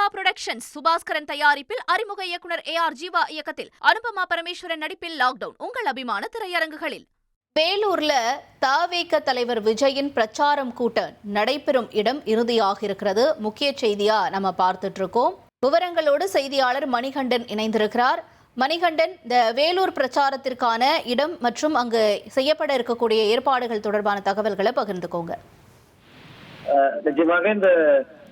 Lyca productions Subaskaran தயாரிப்பில் அறிமுக இயக்குனர் AR ஜீவா இயக்கத்தில் அனுபமா பரமேஸ்வரன் நடிப்பில் லாக்டவுன் உங்கள் அபிமான திரையரங்குகளில். வேலூர்ல தவேக தலைவர் விஜயின் பிரச்சாரம் கூட்ட நடைபெறும் இடம் இறுதியாக இருக்கிறது. முக்கிய செய்தியா நம்ம பார்த்துட்டு இருக்கோம். விவரங்களோடு செய்தியாளர் மணிகண்டன் இணைந்திருக்கிறார். மணிகண்டன், இந்த வேலூர் பிரச்சாரத்திற்கான இடம் மற்றும் அங்கு செய்யப்பட இருக்கக்கூடிய ஏற்பாடுகள் தொடர்பான தகவல்களை பகிர்ந்துக்கோங்க. நிச்சயமாக இந்த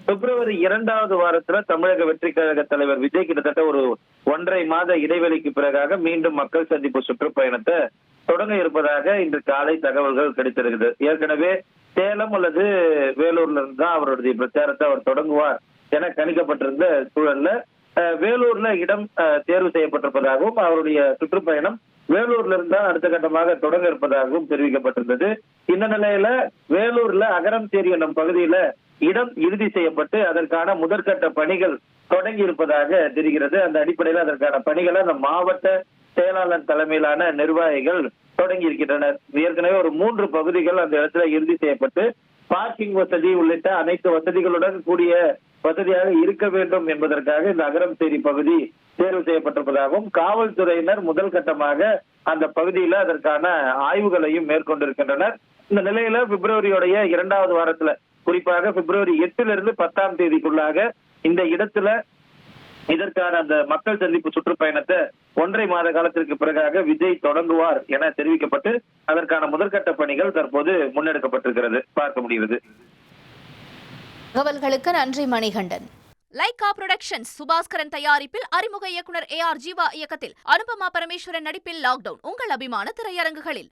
பிப்ரவரி 2வது வாரத்துல தமிழக வெற்றி கழக தலைவர் விஜய் கிட்டத்தட்ட ஒரு 1.5 மாத இடைவெளிக்கு பிறகாக மீண்டும் மக்கள் சந்திப்பு சுற்றுப்பயணத்தை தொடங்க இருப்பதாக இன்று காலை தகவல்கள் கிடைத்திருக்குது. ஏற்கனவே சேலம் அல்லது வேலூர்ல இருந்து தான் அவருடைய பிரச்சாரத்தை அவர் தொடங்குவார் என கணிக்கப்பட்டிருந்த சூழல்ல வேலூர்ல இடம் தேர்வு செய்யப்பட்டிருப்பதாகவும் அவருடைய சுற்றுப்பயணம் வேலூர்ல இருந்தா அடுத்த கட்டமாக தொடங்க இருப்பதாகவும் தெரிவிக்கப்பட்டிருந்தது. இந்த நிலையில வேலூர்ல அகரம்சேரி என்னும் பகுதியில இடம் இறுதி செய்யப்பட்டு அதற்கான முதற்கட்ட பணிகள் தொடங்கி இருப்பதாக தெரிகிறது. அந்த அடிப்படையில் அதற்கான பணிகளை அந்த மாவட்ட செயலாளர் தலைமையிலான நிர்வாகிகள் தொடங்கி இருக்கின்றனர். ஏற்கனவே ஒரு 3 பகுதிகள் அந்த இடத்துல இறுதி செய்யப்பட்டு பார்க்கிங் வசதி உள்ளிட்ட அனைத்து வசதிகளுடன் கூடிய வசதியாக இருக்க வேண்டும் என்பதற்காக இந்த அகரம்சேரி பகுதி தேர்வு செய்யப்பட்டிருப்பதாகவும் காவல்துறையினர் முதல் கட்டமாக அந்த பகுதியில அதற்கான ஆய்வுகளையும் மேற்கொண்டிருக்கின்றனர். இந்த நிலையில பிப்ரவரியுடைய 2வது வாரத்துல குறிப்பாக பிப்ரவரி 8 10 தேதிக்குள்ளாக இந்த இடத்துல இதற்கான அந்த மக்கள் சந்திப்பு சுற்றுப்பயணத்தை 1.5 மாத காலத்திற்கு பிறகாக விஜய் தொடங்குவார் என தெரிவிக்கப்பட்டு அதற்கான முதற்கட்ட பணிகள் தற்போது முன்னெடுக்கப்பட்டிருக்கிறது பார்க்க முடிகிறது. தகவல்களுக்கு நன்றி மணிகண்டன். லைகா புரொடக்ஷன்ஸ் சுபாஸ்கரன் தயாரிப்பில் அறிமுக இயக்குனர் AR ஜீவா இயக்கத்தில் அனுபமா பரமேஸ்வரன் நடிப்பில் லாக்டவுன் உங்கள் அபிமான திரையரங்குகளில்.